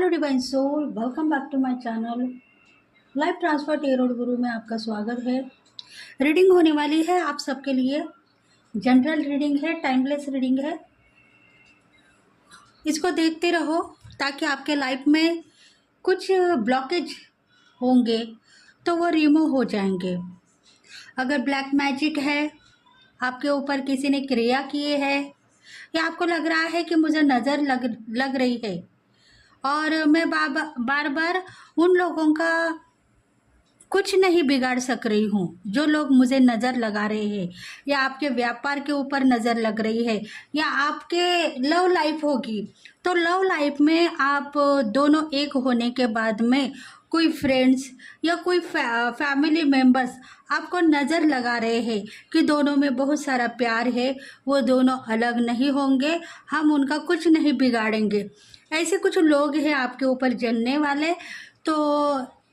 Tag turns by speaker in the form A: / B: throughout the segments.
A: Hello divine soul, welcome back to my channel. Life transfer tarot गुरु में आपका स्वागत है। रीडिंग होने वाली है आप सबके लिए। जनरल रीडिंग है, टाइमलेस रीडिंग है। इसको देखते रहो ताकि आपके लाइफ में कुछ ब्लॉकेज होंगे तो वो रिमूव हो जाएंगे। अगर ब्लैक मैजिक है, आपके ऊपर किसी ने क्रिया किए है, या आपको लग रहा है कि मुझे नज़र लग रही है और मैं बार बार उन लोगों का कुछ नहीं बिगाड़ सक रही हूँ जो लोग मुझे नज़र लगा रहे हैं, या आपके व्यापार के ऊपर नज़र लग रही है, या आपके लव लाइफ होगी तो लव लाइफ में आप दोनों एक होने के बाद में कोई फ्रेंड्स या कोई फैमिली मेंबर्स आपको नज़र लगा रहे हैं कि दोनों में बहुत सारा प्यार है, वो दोनों अलग नहीं होंगे, हम उनका कुछ नहीं बिगाड़ेंगे। ऐसे कुछ लोग हैं आपके ऊपर जलने वाले, तो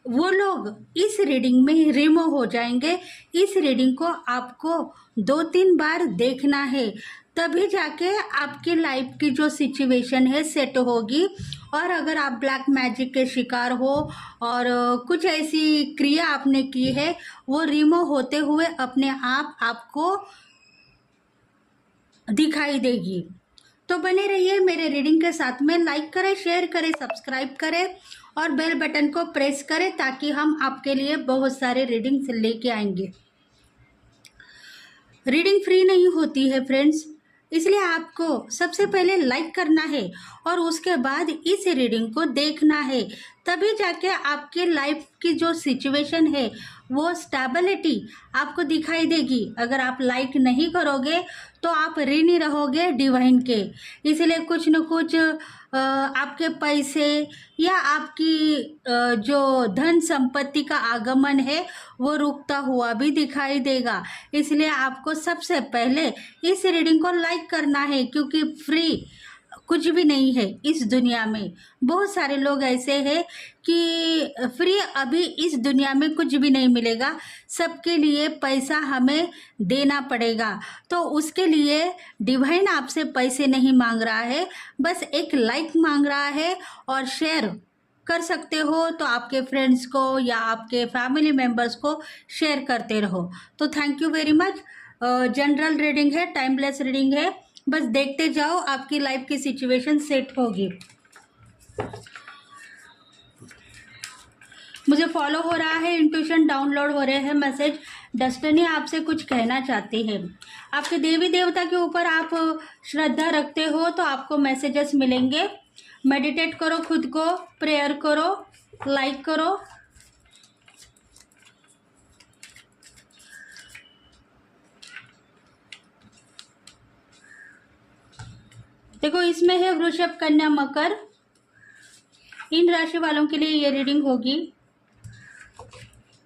A: वो लोग इस रीडिंग में रिमूव हो जाएंगे। इस रीडिंग को आपको 2-3 बार देखना है, तभी जाके आपकी लाइफ की जो सिचुएशन है सेट होगी। और अगर आप ब्लैक मैजिक के शिकार हो और कुछ ऐसी क्रिया आपने की है, वो रिमूव होते हुए अपने आप आपको दिखाई देगी। तो बने रहिए मेरे रीडिंग के साथ में। लाइक करें, शेयर करें, सब्सक्राइब करें और बेल बटन को प्रेस करें ताकि हम आपके लिए बहुत सारे रीडिंग्स लेके आएंगे। रीडिंग फ्री नहीं होती है फ्रेंड्स, इसलिए आपको सबसे पहले लाइक करना है और उसके बाद इस रीडिंग को देखना है, तभी जाके आपके लाइफ की जो सिचुएशन है वो स्टेबिलिटी आपको दिखाई देगी। अगर आप लाइक नहीं करोगे तो आप ऋणी रहोगे डिवाइन के। इसलिए कुछ न कुछ आपके पैसे या आपकी जो धन संपत्ति का आगमन है वो रुकता हुआ भी दिखाई देगा। इसलिए आपको सबसे पहले इस रीडिंग को लाइक करना है, क्योंकि फ्री कुछ भी नहीं है इस दुनिया में। बहुत सारे लोग ऐसे हैं कि फ्री अभी इस दुनिया में कुछ भी नहीं मिलेगा, सबके लिए पैसा हमें देना पड़ेगा। तो उसके लिए डिवाइन आपसे पैसे नहीं मांग रहा है, बस एक लाइक मांग रहा है। और शेयर कर सकते हो तो आपके फ्रेंड्स को या आपके फैमिली मेम्बर्स को शेयर करते रहो। तो thank you very much. General reading है, टाइमलेस रीडिंग है, बस देखते जाओ, आपकी लाइफ की सिचुएशन सेट होगी। मुझे फॉलो हो रहा है, इंट्यूशन डाउनलोड हो रहे हैं मैसेज। डेस्टिनी आपसे कुछ कहना चाहती है। आपके देवी देवता के ऊपर आप श्रद्धा रखते हो तो आपको मैसेजेस मिलेंगे। मेडिटेट करो, खुद को प्रेयर करो, लाइक करो। देखो, इसमें है वृषभ, कन्या, मकर। इन राशि वालों के लिए ये रीडिंग होगी।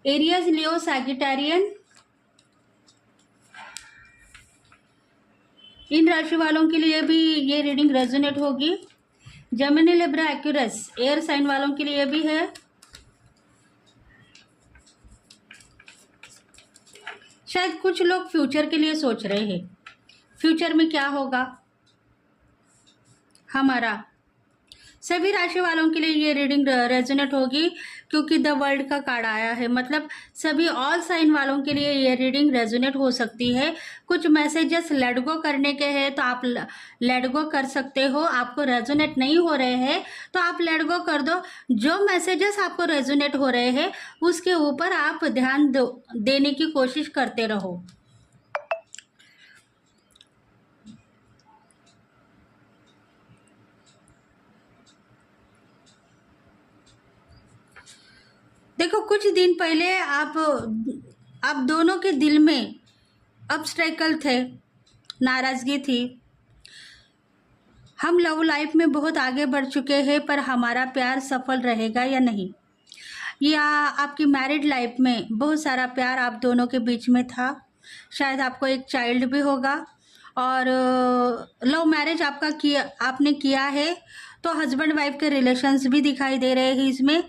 A: एरियस, लियो, सैजिटेरियन, इन राशि वालों के लिए भी ये रीडिंग रेजोनेट होगी। Gemini, Libra, Aquarius, air sign वालों के लिए भी है। शायद कुछ लोग फ्यूचर के लिए सोच रहे हैं, फ्यूचर में क्या होगा हमारा। सभी राशि वालों के लिए ये रीडिंग रेजोनेट होगी, क्योंकि द वर्ल्ड का कार्ड आया है। मतलब सभी ऑल साइन वालों के लिए ये रीडिंग रेजोनेट हो सकती है। कुछ मैसेजेस लेट गो करने के हैं तो आप लेट गो कर सकते हो। आपको रेजोनेट नहीं हो रहे हैं तो आप लेट गो कर दो। जो मैसेजेस आपको रेजोनेट हो रहे हैं उसके ऊपर आप ध्यान देने की कोशिश करते रहो। देखो, कुछ दिन पहले आप दोनों के दिल में ऑब्स्टेकल थे, नाराज़गी थी। हम लव लाइफ में बहुत आगे बढ़ चुके हैं, पर हमारा प्यार सफल रहेगा या नहीं। या आपकी मैरिड लाइफ में बहुत सारा प्यार आप दोनों के बीच में था। शायद आपको एक चाइल्ड भी होगा। और लव मैरिज आपने किया है तो हस्बैंड वाइफ के रिलेशंस भी दिखाई दे रहे हैं इसमें।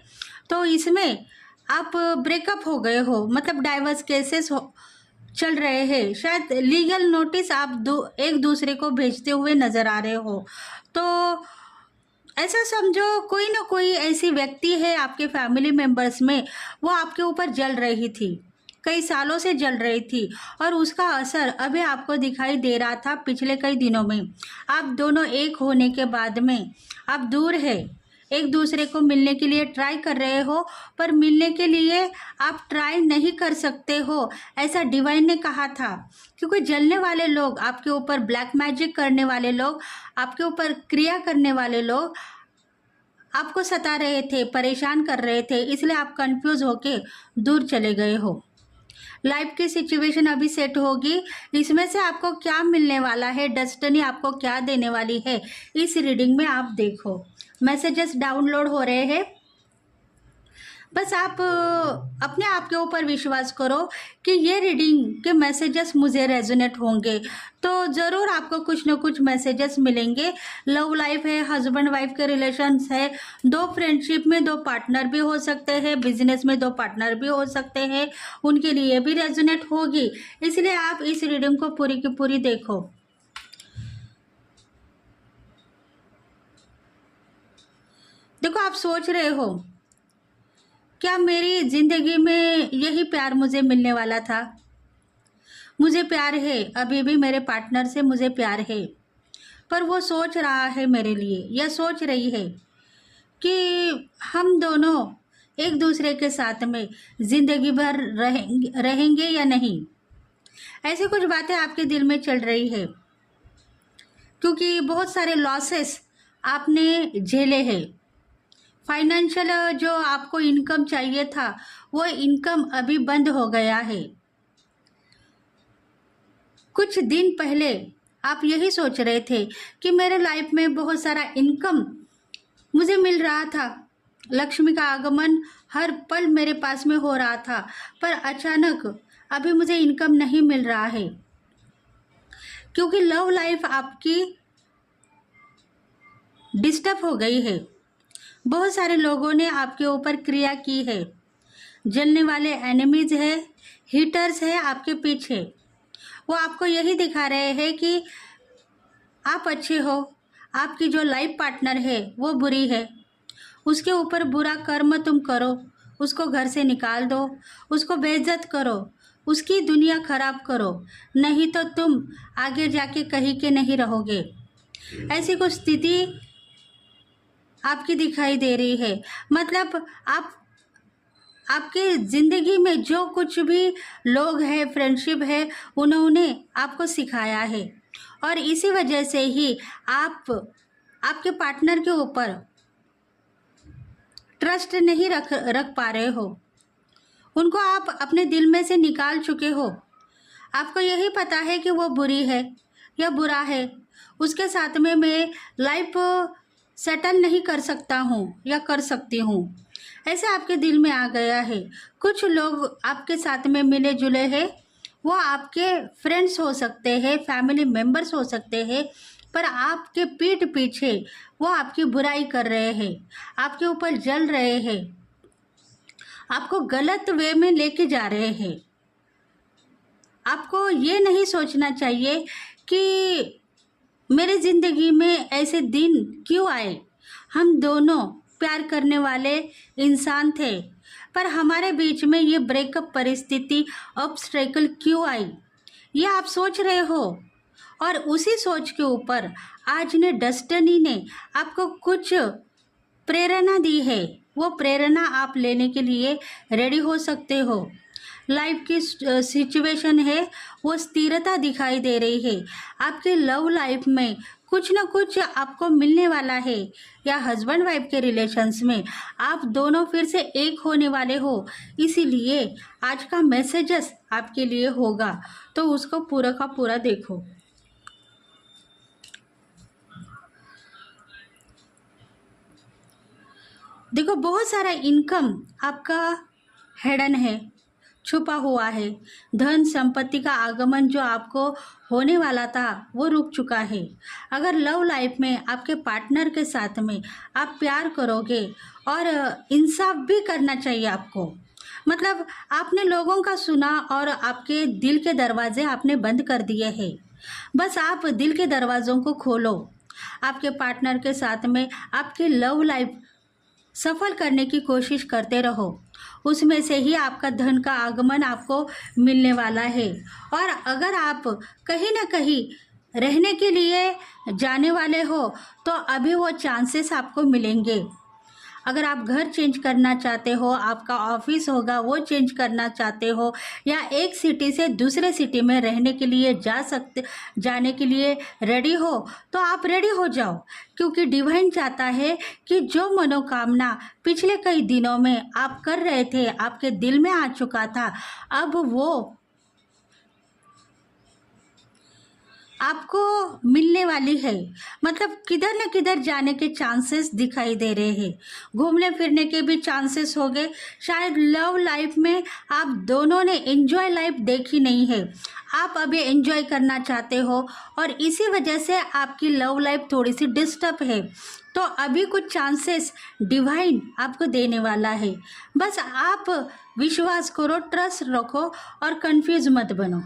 A: तो इसमें आप ब्रेकअप हो गए हो, मतलब डाइवर्स केसेस चल रहे हैं। शायद लीगल नोटिस आप एक दूसरे को भेजते हुए नज़र आ रहे हो। तो ऐसा समझो कोई ना कोई ऐसी व्यक्ति है आपके फैमिली मेंबर्स में, वो आपके ऊपर जल रही थी, कई सालों से जल रही थी और उसका असर अभी आपको दिखाई दे रहा था पिछले कई दिनों में। आप दोनों एक होने के बाद में आप दूर है, एक दूसरे को मिलने के लिए ट्राई कर रहे हो, पर मिलने के लिए आप ट्राई नहीं कर सकते हो, ऐसा डिवाइन ने कहा था। क्योंकि जलने वाले लोग आपके ऊपर, ब्लैक मैजिक करने वाले लोग आपके ऊपर, क्रिया करने वाले लोग आपको सता रहे थे, परेशान कर रहे थे, इसलिए आप कंफ्यूज होके दूर चले गए हो। लाइफ की सिचुएशन अभी सेट होगी, इसमें से आपको क्या मिलने वाला है, डेस्टिनी आपको क्या देने वाली है, इस रीडिंग में आप देखो। मैसेजेस डाउनलोड हो रहे हैं, बस आप अपने आप के ऊपर विश्वास करो कि ये रीडिंग के मैसेजेस मुझे रेजोनेट होंगे, तो ज़रूर आपको कुछ ना कुछ मैसेजेस मिलेंगे। लव लाइफ है, हस्बैंड वाइफ के रिलेशंस है, दो फ्रेंडशिप में दो पार्टनर भी हो सकते हैं, बिजनेस में दो पार्टनर भी हो सकते हैं, उनके लिए भी रेजोनेट होगी। इसलिए आप इस रीडिंग को पूरी की पूरी देखो। देखो, आप सोच रहे हो क्या मेरी ज़िंदगी में यही प्यार मुझे मिलने वाला था? मुझे प्यार है, अभी भी मेरे पार्टनर से मुझे प्यार है, पर वो सोच रहा है मेरे लिए, या सोच रही है कि हम दोनों एक दूसरे के साथ में ज़िंदगी भर रहेंगे या नहीं। ऐसी कुछ बातें आपके दिल में चल रही है, क्योंकि बहुत सारे लॉसेस आपने झेले हैं। फाइनेंशियल जो आपको इनकम चाहिए था, वो इनकम अभी बंद हो गया है। कुछ दिन पहले आप यही सोच रहे थे कि मेरे लाइफ में बहुत सारा इनकम मुझे मिल रहा था, लक्ष्मी का आगमन हर पल मेरे पास में हो रहा था, पर अचानक अभी मुझे इनकम नहीं मिल रहा है, क्योंकि लव लाइफ आपकी डिस्टर्ब हो गई है। बहुत सारे लोगों ने आपके ऊपर क्रिया की है, जलने वाले एनिमीज है, हीटर्स है आपके पीछे। वो आपको यही दिखा रहे हैं कि आप अच्छे हो, आपकी जो लाइफ पार्टनर है वो बुरी है, उसके ऊपर बुरा कर्म तुम करो, उसको घर से निकाल दो, उसको बेइज्जत करो, उसकी दुनिया खराब करो, नहीं तो तुम आगे जाके कहीं के नहीं रहोगे। ऐसी कुछ स्थिति आपकी दिखाई दे रही है। मतलब आपके ज़िंदगी में जो कुछ भी लोग हैं, फ्रेंडशिप है, उन्होंने आपको सिखाया है, और इसी वजह से ही आप आपके पार्टनर के ऊपर ट्रस्ट नहीं रख पा रहे हो। उनको आप अपने दिल में से निकाल चुके हो। आपको यही पता है कि वो बुरी है या बुरा है, उसके साथ में मैं लाइफ सेटल नहीं कर सकता हूँ या कर सकती हूँ, ऐसे आपके दिल में आ गया है। कुछ लोग आपके साथ में मिले जुले हैं, वो आपके फ्रेंड्स हो सकते हैं, फैमिली मेम्बर्स हो सकते हैं, पर आपके पीठ पीछे वो आपकी बुराई कर रहे हैं, आपके ऊपर जल रहे हैं, आपको गलत वे में लेके जा रहे हैं। आपको ये नहीं सोचना चाहिए कि मेरी ज़िंदगी में ऐसे दिन क्यों आए। हम दोनों प्यार करने वाले इंसान थे, पर हमारे बीच में ये ब्रेकअप परिस्थिति, ऑब्स्टेकल क्यों आई, ये आप सोच रहे हो। और उसी सोच के ऊपर आज ने डेस्टिनी ने आपको कुछ प्रेरणा दी है, वो प्रेरणा आप लेने के लिए रेडी हो सकते हो। लाइफ की सिचुएशन है, वो स्थिरता दिखाई दे रही है। आपके लव लाइफ में कुछ ना कुछ आपको मिलने वाला है, या हस्बैंड वाइफ के रिलेशंस में आप दोनों फिर से एक होने वाले हो। इसीलिए आज का मैसेजेस आपके लिए होगा, तो उसको पूरा का पूरा देखो। देखो, बहुत सारा इनकम आपका हिडन है, छुपा हुआ है। धन संपत्ति का आगमन जो आपको होने वाला था वो रुक चुका है। अगर लव लाइफ में आपके पार्टनर के साथ में आप प्यार करोगे, और इंसाफ भी करना चाहिए आपको। मतलब आपने लोगों का सुना और आपके दिल के दरवाजे आपने बंद कर दिए हैं। बस आप दिल के दरवाज़ों को खोलो। आपके पार्टनर के साथ में आपकी लव लाइफ सफल करने की कोशिश करते रहो। उसमें से ही आपका धन का आगमन आपको मिलने वाला है। और अगर आप कहीं ना कहीं रहने के लिए जाने वाले हो तो अभी वो चांसेस आपको मिलेंगे। अगर आप घर चेंज करना चाहते हो, आपका ऑफिस होगा वो चेंज करना चाहते हो, या एक सिटी से दूसरे सिटी में रहने के लिए जाने के लिए रेडी हो, तो आप रेडी हो जाओ। क्योंकि डिवाइन चाहता है कि जो मनोकामना पिछले कई दिनों में आप कर रहे थे, आपके दिल में आ चुका था, अब वो आपको मिलने वाली है। मतलब किधर न किधर जाने के चांसेस दिखाई दे रहे हैं। घूमने फिरने के भी चांसेस हो गए। शायद लव लाइफ में आप दोनों ने एंजॉय लाइफ देखी नहीं है, आप अभी एंजॉय करना चाहते हो और इसी वजह से आपकी लव लाइफ थोड़ी सी डिस्टर्ब है। तो अभी कुछ चांसेस डिवाइन आपको देने वाला है। बस आप विश्वास करो, ट्रस्ट रखो और कंफ्यूज मत बनो।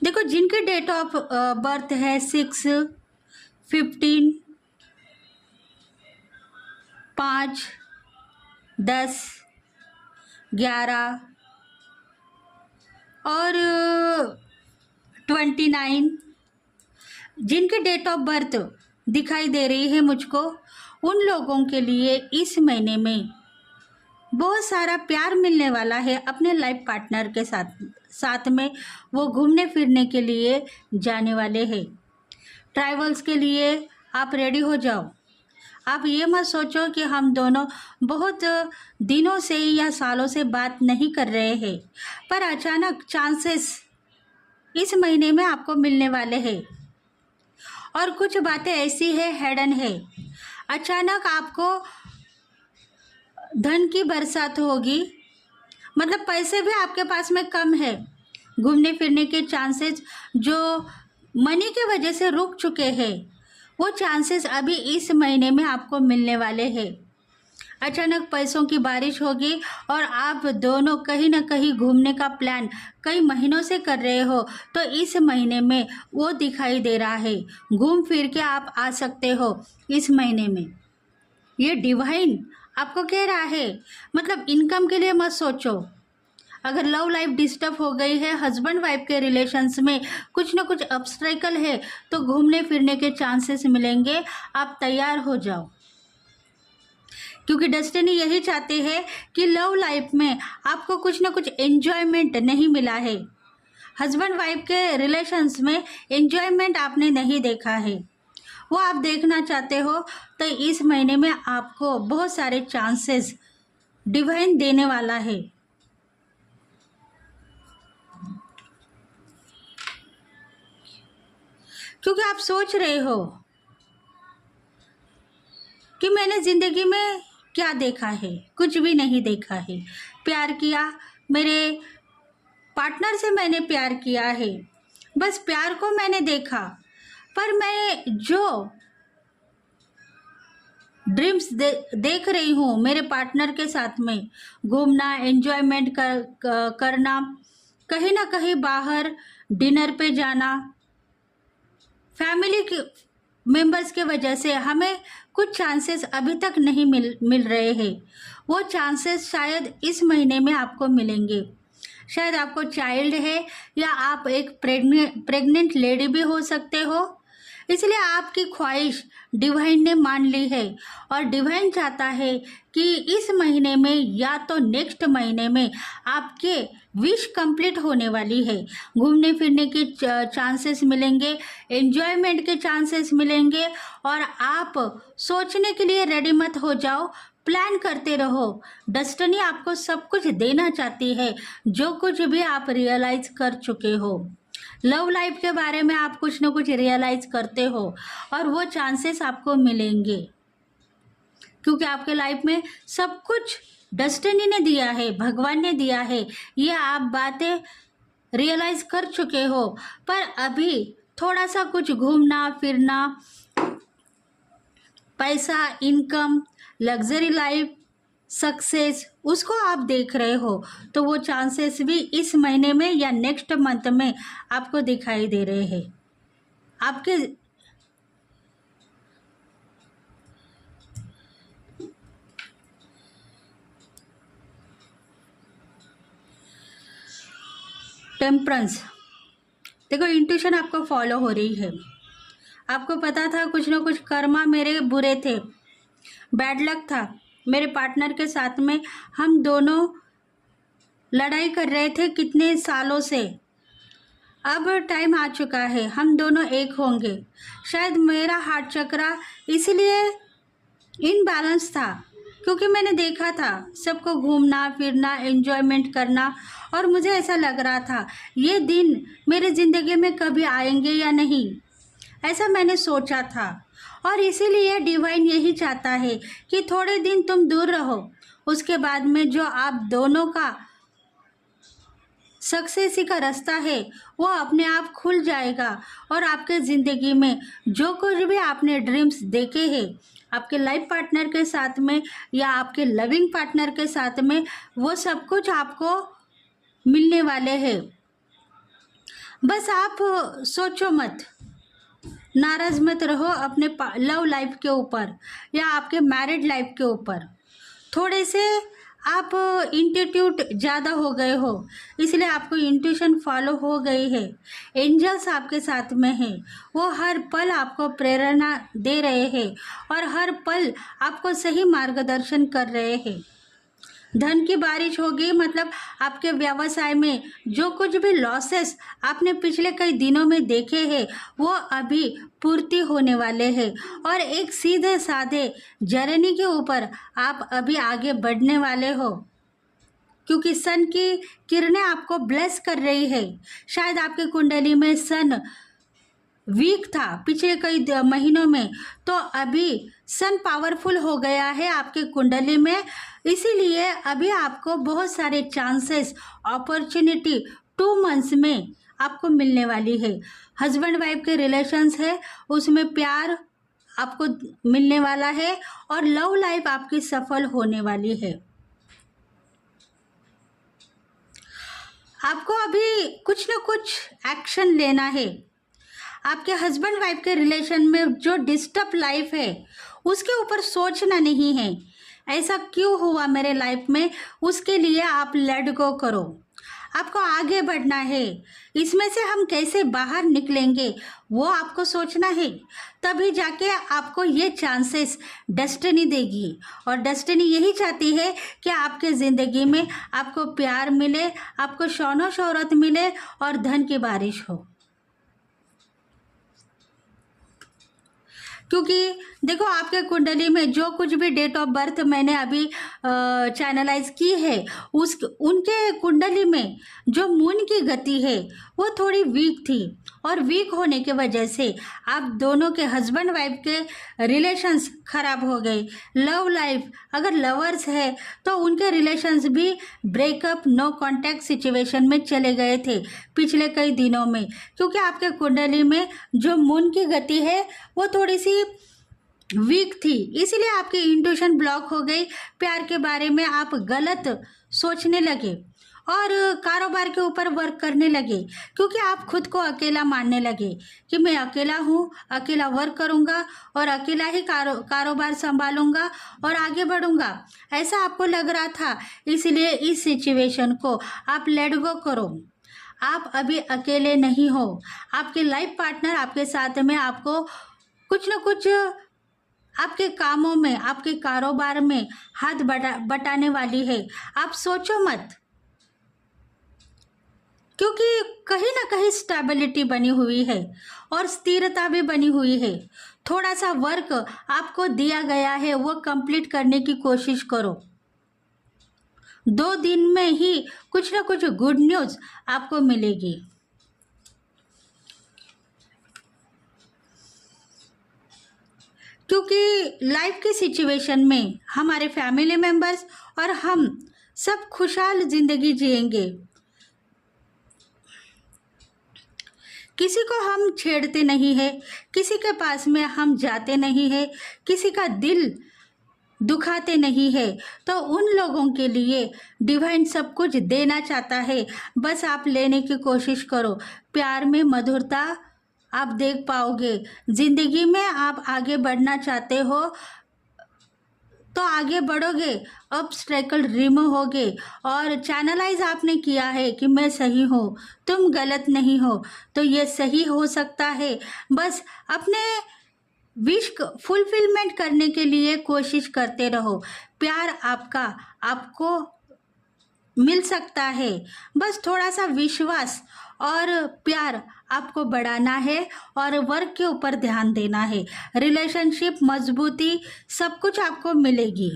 A: देखो, जिनके डेट ऑफ बर्थ है 6, 15, 5, 10, 11 और 29, जिनके डेट ऑफ बर्थ दिखाई दे रही है मुझको, उन लोगों के लिए इस महीने में बहुत सारा प्यार मिलने वाला है अपने लाइफ पार्टनर के साथ में वो घूमने फिरने के लिए जाने वाले हैं। ट्रैवल्स के लिए आप रेडी हो जाओ। आप ये मत सोचो कि हम दोनों बहुत दिनों से या सालों से बात नहीं कर रहे हैं, पर अचानक चांसेस इस महीने में आपको मिलने वाले हैं। और कुछ बातें ऐसी है हिडन है, अचानक आपको धन की बरसात होगी। मतलब पैसे भी आपके पास में कम है। घूमने फिरने के चांसेस जो मनी के वजह से रुक चुके हैं, वो चांसेस अभी इस महीने में आपको मिलने वाले हैं। अचानक पैसों की बारिश होगी और आप दोनों कहीं ना कहीं घूमने का प्लान कई महीनों से कर रहे हो, तो इस महीने में वो दिखाई दे रहा है। घूम फिर के आप आ सकते हो इस महीने में। ये डिवाइन आपको कह रहा है। मतलब इनकम के लिए मत सोचो। अगर लव लाइफ डिस्टर्ब हो गई है, हस्बैंड वाइफ के रिलेशंस में कुछ ना कुछ ऑब्स्टेकल है, तो घूमने फिरने के चांसेस मिलेंगे। आप तैयार हो जाओ, क्योंकि डेस्टिनी यही चाहते हैं कि लव लाइफ में आपको कुछ ना कुछ एंजॉयमेंट नहीं मिला है। हस्बैंड वाइफ के रिलेशंस में एंजॉयमेंट आपने नहीं देखा है, वो आप देखना चाहते हो। तो इस महीने में आपको बहुत सारे चांसेस डिवाइन देने वाला है। क्योंकि आप सोच रहे हो कि मैंने ज़िंदगी में क्या देखा है, कुछ भी नहीं देखा है। प्यार किया, मेरे पार्टनर से मैंने प्यार किया है, बस प्यार को मैंने देखा, पर मैं जो ड्रीम्स देख रही हूँ मेरे पार्टनर के साथ में घूमना, एंजॉयमेंट करना, कहीं ना कहीं बाहर डिनर पे जाना, फैमिली के मेंबर्स के वजह से हमें कुछ चांसेस अभी तक नहीं मिल रहे हैं। वो चांसेस शायद इस महीने में आपको मिलेंगे। शायद आपको चाइल्ड है या आप एक प्रेग्नेंट लेडी भी हो सकते हो। इसलिए आपकी ख्वाहिश डिवाइन ने मान ली है और डिवाइन चाहता है कि इस महीने में या तो नेक्स्ट महीने में आपके विश कंप्लीट होने वाली है। घूमने फिरने के चांसेस मिलेंगे, एंजॉयमेंट के चांसेस मिलेंगे, और आप सोचने के लिए रेडी मत हो जाओ, प्लान करते रहो। डेस्टिनी आपको सब कुछ देना चाहती है, जो कुछ भी आप रियलाइज कर चुके हो। लव लाइफ के बारे में आप कुछ ना कुछ रियलाइज करते हो और वो चांसेस आपको मिलेंगे, क्योंकि आपके लाइफ में सब कुछ डेस्टिनी ने दिया है, भगवान ने दिया है। ये आप बातें रियलाइज कर चुके हो, पर अभी थोड़ा सा कुछ घूमना फिरना, पैसा, इनकम, लग्जरी लाइफ, सक्सेस, उसको आप देख रहे हो, तो वो चांसेस भी इस महीने में या नेक्स्ट मंथ में आपको दिखाई दे रहे हैं। आपके टेम्परेंस, देखो इंट्यूशन आपको फॉलो हो रही है। आपको पता था कुछ ना कुछ कर्मा मेरे बुरे थे, बैड लक था मेरे पार्टनर के साथ में। हम दोनों लड़ाई कर रहे थे कितने सालों से। अब टाइम आ चुका है, हम दोनों एक होंगे। शायद मेरा हार्ट चक्रा इसलिए इनबैलेंस था, क्योंकि मैंने देखा था सबको घूमना फिरना, एंजॉयमेंट करना, और मुझे ऐसा लग रहा था ये दिन मेरे ज़िंदगी में कभी आएंगे या नहीं, ऐसा मैंने सोचा था। और इसीलिए डिवाइन यही चाहता है कि थोड़े दिन तुम दूर रहो, उसके बाद में जो आप दोनों का सक्सेस का रास्ता है वो अपने आप खुल जाएगा। और आपके ज़िंदगी में जो कुछ भी आपने ड्रीम्स देखे हैं आपके लाइफ पार्टनर के साथ में या आपके लविंग पार्टनर के साथ में, वो सब कुछ आपको मिलने वाले हैं। बस आप सोचो मत, नाराज मत रहो अपने लव लाइफ के ऊपर या आपके मैरिड लाइफ के ऊपर। थोड़े से आप इंट्यूट ज़्यादा हो गए हो, इसलिए आपको इंट्यूशन फॉलो हो गई है। एंजल्स आपके साथ में हैं, वो हर पल आपको प्रेरणा दे रहे हैं और हर पल आपको सही मार्गदर्शन कर रहे हैं। धन की बारिश होगी, मतलब आपके व्यवसाय में जो कुछ भी लॉसेस आपने पिछले कई दिनों में देखे हैं वो अभी पूर्ति होने वाले हैं, और एक सीधे साधे जर्नी के ऊपर आप अभी आगे बढ़ने वाले हो, क्योंकि सन की किरणें आपको ब्लेस कर रही है। शायद आपके कुंडली में सन वीक था पिछले कई महीनों में, तो अभी सन पावरफुल हो गया है आपके कुंडली में। इसीलिए अभी आपको बहुत सारे चांसेस, अपॉर्चुनिटी 2 मंथ्स में आपको मिलने वाली है। हस्बैंड वाइफ के रिलेशंस है उसमें प्यार आपको मिलने वाला है और लव लाइफ आपकी सफल होने वाली है। आपको अभी कुछ ना कुछ एक्शन लेना है। आपके हस्बैंड वाइफ के रिलेशन में जो डिस्टर्ब लाइफ है उसके ऊपर सोचना नहीं है, ऐसा क्यों हुआ मेरे लाइफ में, उसके लिए आप लेट गो करो। आपको आगे बढ़ना है, इसमें से हम कैसे बाहर निकलेंगे वो आपको सोचना है, तभी जाके आपको ये चांसेस डेस्टिनी देगी। और डेस्टिनी यही चाहती है कि आपके ज़िंदगी में आपको प्यार मिले, आपको शौनो शोहरत मिले और धन की बारिश हो। क्योंकि देखो आपके कुंडली में जो कुछ भी डेट ऑफ बर्थ मैंने अभी चैनलाइज की है उनके कुंडली में जो मून की गति है वो थोड़ी वीक थी, और वीक होने की वजह से आप दोनों के हस्बैंड वाइफ के रिलेशंस खराब हो गए। लव लाइफ, अगर लवर्स है तो उनके रिलेशंस भी ब्रेकअप, नो कांटेक्ट सिचुएशन में चले गए थे पिछले कई दिनों में, क्योंकि आपके कुंडली में जो मून की गति है वो थोड़ी सी वीक थी। इसीलिए आपकी इंट्यूशन ब्लॉक हो गई, प्यार के बारे में आप गलत सोचने लगे और कारोबार के ऊपर वर्क करने लगे, क्योंकि आप खुद को अकेला मानने लगे कि मैं अकेला हूँ, अकेला वर्क करूँगा और अकेला ही कारोबार संभालूंगा और आगे बढ़ूंगा, ऐसा आपको लग रहा था। इसलिए इस सिचुएशन को आप लेट गो करो। आप अभी अकेले नहीं हो, आपके लाइफ पार्टनर आपके साथ में आपको कुछ न कुछ आपके कामों में, आपके कारोबार में हाथ बटाने वाली है। आप सोचो मत, क्योंकि कहीं ना कहीं स्टेबिलिटी बनी हुई है और स्थिरता भी बनी हुई है। थोड़ा सा वर्क आपको दिया गया है वो कंप्लीट करने की कोशिश करो। 2 दिन में ही कुछ ना कुछ गुड न्यूज़ आपको मिलेगी। क्योंकि लाइफ की सिचुएशन में हमारे फैमिली मेंबर्स और हम सब खुशहाल ज़िंदगी जिएंगे। किसी को हम छेड़ते नहीं है, किसी के पास में हम जाते नहीं है, किसी का दिल दुखाते नहीं है। तो उन लोगों के लिए डिवाइन सब कुछ देना चाहता है, बस आप लेने की कोशिश करो। प्यार में मधुरता आप देख पाओगे। ज़िंदगी में आप आगे बढ़ना चाहते हो तो आगे बढ़ोगे, ऑब्स्टेकल रिमूव होगे और चैनलाइज आपने किया है कि मैं सही हूँ, तुम गलत नहीं हो, तो ये सही हो सकता है। बस अपने विश फुलफिलमेंट करने के लिए कोशिश करते रहो। प्यार आपका आपको मिल सकता है, बस थोड़ा सा विश्वास और प्यार आपको बढ़ाना है और वर्क के ऊपर ध्यान देना है। रिलेशनशिप मजबूती सब कुछ आपको मिलेगी।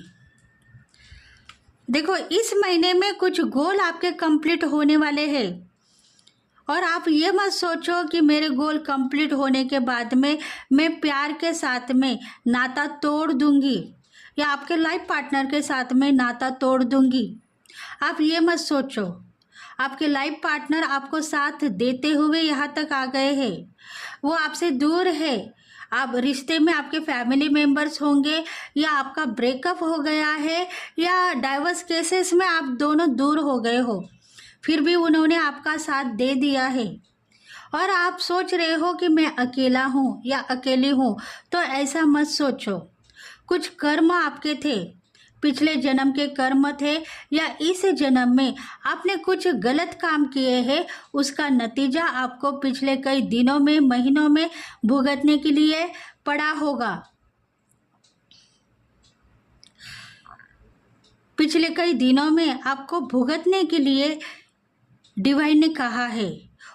A: देखो, इस महीने में कुछ गोल आपके कंप्लीट होने वाले हैं और आप ये मत सोचो कि मेरे गोल कंप्लीट होने के बाद में मैं प्यार के साथ में नाता तोड़ दूंगी या आपके लाइफ पार्टनर के साथ में नाता तोड़ दूंगी। आप ये मत सोचो। आपके लाइफ पार्टनर आपको साथ देते हुए यहाँ तक आ गए हैं, वो आपसे दूर है। आप रिश्ते में आपके फैमिली मेंबर्स होंगे या आपका ब्रेकअप हो गया है या डाइवोर्स केसेस में आप दोनों दूर हो गए हो, फिर भी उन्होंने आपका साथ दे दिया है और आप सोच रहे हो कि मैं अकेला हूँ या अकेली हूँ। तो ऐसा मत सोचो। कुछ कर्म आपके थे, पिछले जन्म के कर्म थे या इस जन्म में आपने कुछ गलत काम किए हैं, उसका नतीजा आपको पिछले कई दिनों में महीनों में भुगतने के लिए पड़ा होगा। पिछले कई दिनों में आपको भुगतने के लिए डिवाइन ने कहा है,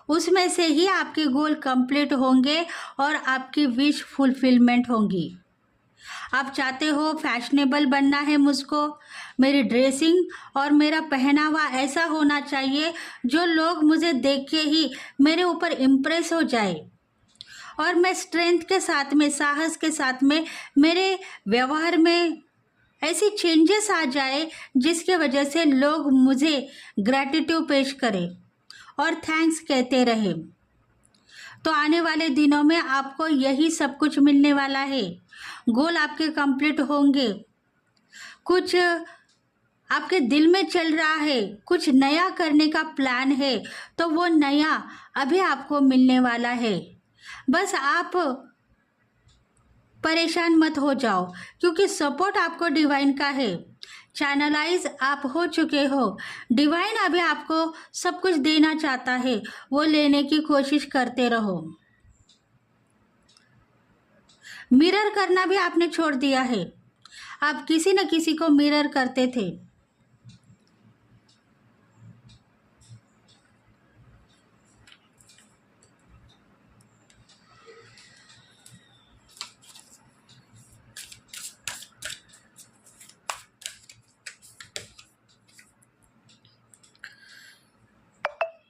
A: उसमें से ही आपके गोल कंप्लीट होंगे और आपकी विश फुलफिलमेंट होंगी। आप चाहते हो फैशनेबल बनना है, मुझको मेरी ड्रेसिंग और मेरा पहनावा ऐसा होना चाहिए जो लोग मुझे देख के ही मेरे ऊपर इम्प्रेस हो जाए और मैं स्ट्रेंथ के साथ में, साहस के साथ में, मेरे व्यवहार में ऐसी चेंजेस आ जाए जिसके वजह से लोग मुझे ग्रैटिट्यूड पेश करें और थैंक्स कहते रहे। तो आने वाले दिनों में आपको यही सब कुछ मिलने वाला है। गोल आपके कंप्लीट होंगे। कुछ आपके दिल में चल रहा है, कुछ नया करने का प्लान है, तो वो नया अभी आपको मिलने वाला है। बस आप परेशान मत हो जाओ क्योंकि सपोर्ट आपको डिवाइन का है। चैनलाइज आप हो चुके हो। डिवाइन अभी आपको सब कुछ देना चाहता है, वो लेने की कोशिश करते रहो। मिरर करना भी आपने छोड़ दिया है। आप किसी न किसी को मिरर करते थे।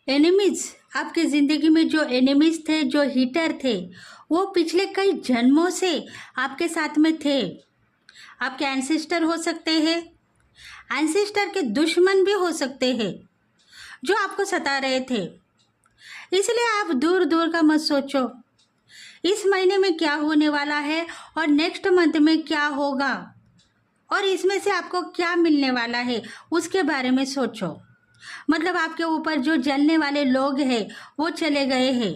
A: एनिमीज, आपकी ज़िंदगी में जो एनिमीज थे, जो हीटर थे, वो पिछले कई जन्मों से आपके साथ में थे। आपके एंसेस्टर हो सकते हैं, एंसेस्टर के दुश्मन भी हो सकते हैं जो आपको सता रहे थे। इसलिए आप दूर दूर का मत सोचो। इस महीने में क्या होने वाला है और नेक्स्ट मंथ में क्या होगा और इसमें से आपको क्या मिलने वाला है, उसके बारे में सोचो। मतलब आपके ऊपर जो जलने वाले लोग हैं वो चले गए हैं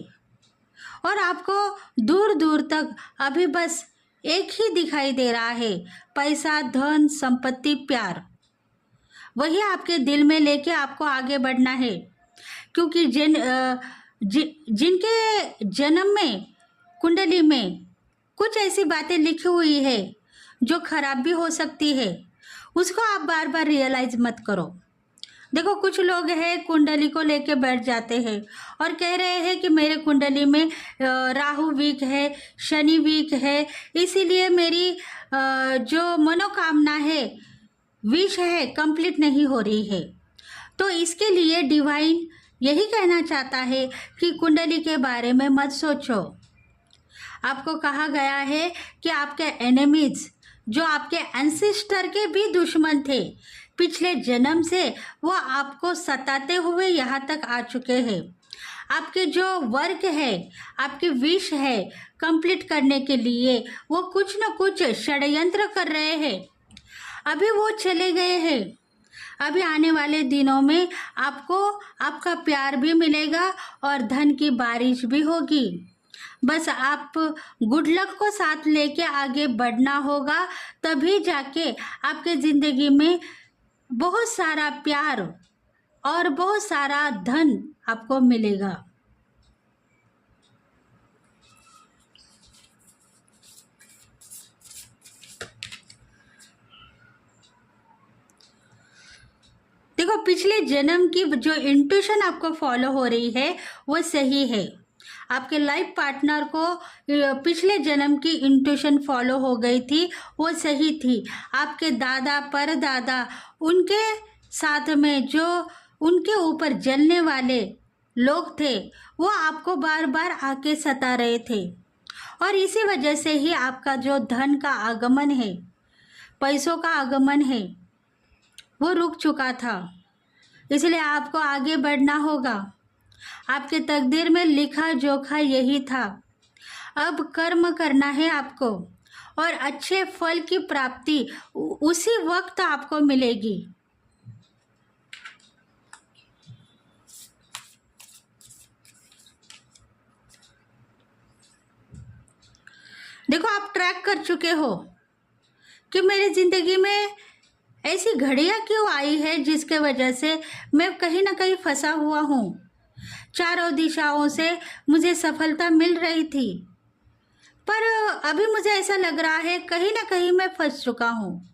A: और आपको दूर दूर तक अभी बस एक ही दिखाई दे रहा है, पैसा, धन, संपत्ति, प्यार। वही आपके दिल में लेके आपको आगे बढ़ना है क्योंकि जिनके जन्म में, कुंडली में कुछ ऐसी बातें लिखी हुई है जो खराब भी हो सकती है, उसको आप बार बार रियलाइज मत करो। देखो, कुछ लोग हैं कुंडली को लेके बैठ जाते हैं और कह रहे हैं कि मेरे कुंडली में राहु वीक है, शनि वीक है, इसीलिए मेरी जो मनोकामना है, विश है, कंप्लीट नहीं हो रही है। तो इसके लिए डिवाइन यही कहना चाहता है कि कुंडली के बारे में मत सोचो। आपको कहा गया है कि आपके एनिमीज, जो आपके एंसेस्टर के भी दुश्मन थे, पिछले जन्म से वो आपको सताते हुए यहाँ तक आ चुके हैं। आपके जो वर्क है, आपकी विश है कंप्लीट करने के लिए, वो कुछ न कुछ षड्यंत्र कर रहे हैं। अभी वो चले गए हैं। अभी आने वाले दिनों में आपको आपका प्यार भी मिलेगा और धन की बारिश भी होगी। बस आप गुड लक को साथ लेके आगे बढ़ना होगा, तभी जाके आपके ज़िंदगी में बहुत सारा प्यार और बहुत सारा धन आपको मिलेगा। देखो, पिछले जन्म की जो इंट्यूशन आपको फॉलो हो रही है वो सही है। आपके लाइफ पार्टनर को पिछले जन्म की इंट्यूशन फॉलो हो गई थी, वो सही थी। आपके दादा परदादा, उनके साथ में जो उनके ऊपर जलने वाले लोग थे, वो आपको बार बार आके सता रहे थे, और इसी वजह से ही आपका जो धन का आगमन है, पैसों का आगमन है, वो रुक चुका था। इसलिए आपको आगे बढ़ना होगा। आपके तकदीर में लिखा जोखा यही था। अब कर्म करना है आपको, और अच्छे फल की प्राप्ति उसी वक्त आपको मिलेगी। देखो, आप ट्रैक कर चुके हो कि मेरी ज़िंदगी में ऐसी घड़ियाँ क्यों आई है जिसके वजह से मैं कहीं ना कहीं फंसा हुआ हूँ। चारों दिशाओं से मुझे सफलता मिल रही थी, पर अभी मुझे ऐसा लग रहा है कहीं ना कहीं मैं फंस चुका हूँ।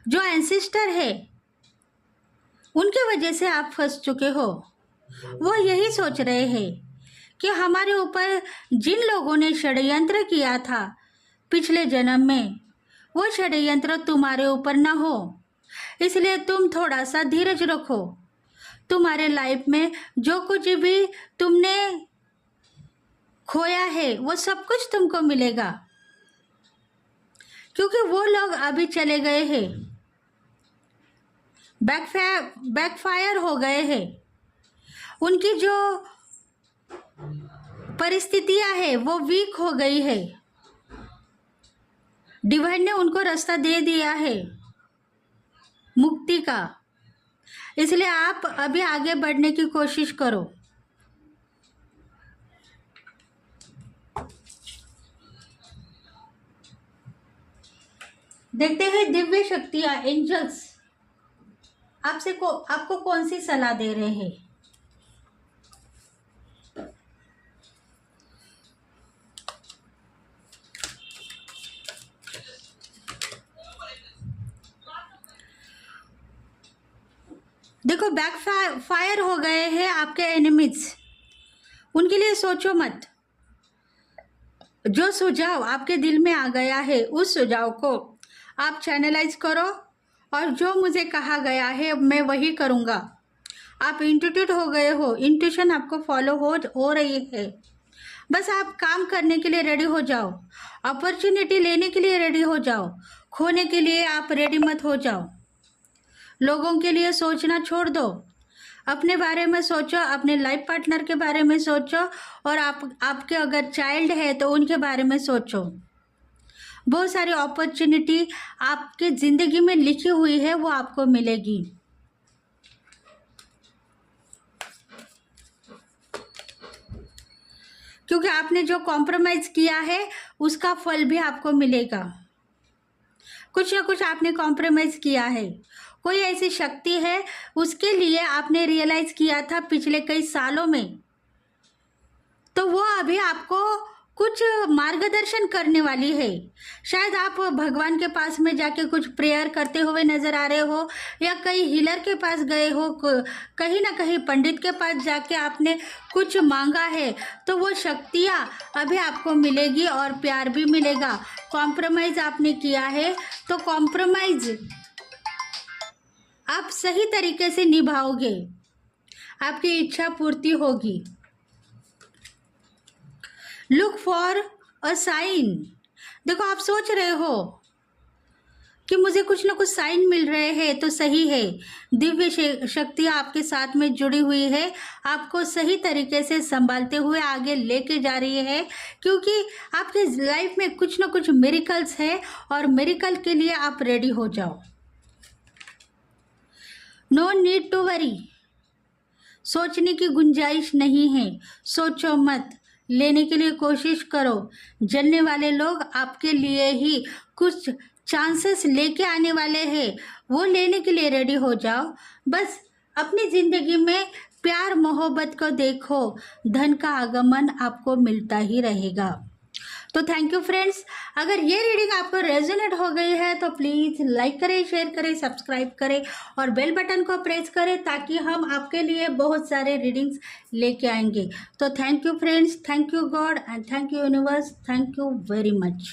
A: जो एंसेस्टर है, उनके वजह से आप फंस चुके हो। वो यही सोच रहे हैं कि हमारे ऊपर जिन लोगों ने षड्यंत्र किया था पिछले जन्म में, वो षड्यंत्र तुम्हारे ऊपर ना हो। इसलिए तुम थोड़ा सा धीरज रखो। तुम्हारे लाइफ में जो कुछ भी तुमने खोया है, वो सब कुछ तुमको मिलेगा, क्योंकि वो लोग अभी चले गए हैं, बैकफायर हो गए हैं। उनकी जो परिस्थितियां है वो वीक हो गई है। डिवाइन ने उनको रास्ता दे दिया है मुक्ति का। इसलिए आप अभी आगे बढ़ने की कोशिश करो। देखते हैं दिव्य शक्तियां, एंजल्स आपको कौन सी सलाह दे रहे हैं। देखो, फायर हो गए हैं आपके एनिमीज, उनके लिए सोचो मत। जो सुझाव आपके दिल में आ गया है, उस सुझाव को आप चैनलाइज करो, और जो मुझे कहा गया है मैं वही करूँगा। आप इंट्यूटिव हो गए हो, इंट्यूशन आपको फॉलो हो रही है। बस आप काम करने के लिए रेडी हो जाओ, अपॉर्चुनिटी लेने के लिए रेडी हो जाओ, खोने के लिए आप रेडी मत हो जाओ। लोगों के लिए सोचना छोड़ दो, अपने बारे में सोचो, अपने लाइफ पार्टनर के बारे में सोचो, और आपके अगर चाइल्ड है तो उनके बारे में सोचो। बहुत सारी अपॉर्चुनिटी आपके ज़िंदगी में लिखी हुई है, वो आपको मिलेगी। क्योंकि आपने जो कॉम्प्रोमाइज़ किया है उसका फल भी आपको मिलेगा। कुछ ना कुछ आपने कॉम्प्रोमाइज़ किया है, कोई ऐसी शक्ति है, उसके लिए आपने रियलाइज़ किया था पिछले कई सालों में, तो वो अभी आपको कुछ मार्गदर्शन करने वाली है। शायद आप भगवान के पास में जाके कुछ प्रेयर करते हुए नज़र आ रहे हो, या कहीं हीलर के पास गए हो, कहीं ना कहीं पंडित के पास जाके आपने कुछ मांगा है, तो वो शक्तियाँ अभी आपको मिलेगी और प्यार भी मिलेगा। कॉम्प्रोमाइज़ आपने किया है, तो कॉम्प्रोमाइज़ आप सही तरीके से निभाओगे, आपकी इच्छा पूर्ति होगी। Look for a sign. देखो, आप सोच रहे हो कि मुझे कुछ ना कुछ साइन मिल रहे हैं, तो सही है, दिव्य शक्ति आपके साथ में जुड़ी हुई है, आपको सही तरीके से संभालते हुए आगे लेके जा रही है, क्योंकि आपके लाइफ में कुछ ना कुछ मिरेकल्स है और मिरेकल के लिए आप रेडी हो जाओ। नो नीड टू वरी, सोचने की गुंजाइश नहीं है, सोचो मत, लेने के लिए कोशिश करो। जलने वाले लोग आपके लिए ही कुछ चांसेस लेके आने वाले हैं, वो लेने के लिए रेडी हो जाओ। बस अपनी ज़िंदगी में प्यार मोहब्बत को देखो, धन का आगमन आपको मिलता ही रहेगा। तो थैंक यू फ्रेंड्स, अगर ये रीडिंग आपको रेजोनेट हो गई है तो प्लीज़ लाइक करें, शेयर करें, सब्सक्राइब करें और बेल बटन को प्रेस करें, ताकि हम आपके लिए बहुत सारे रीडिंग्स लेके आएंगे। तो thank you friends, thank you God and thank you universe, thank you very much.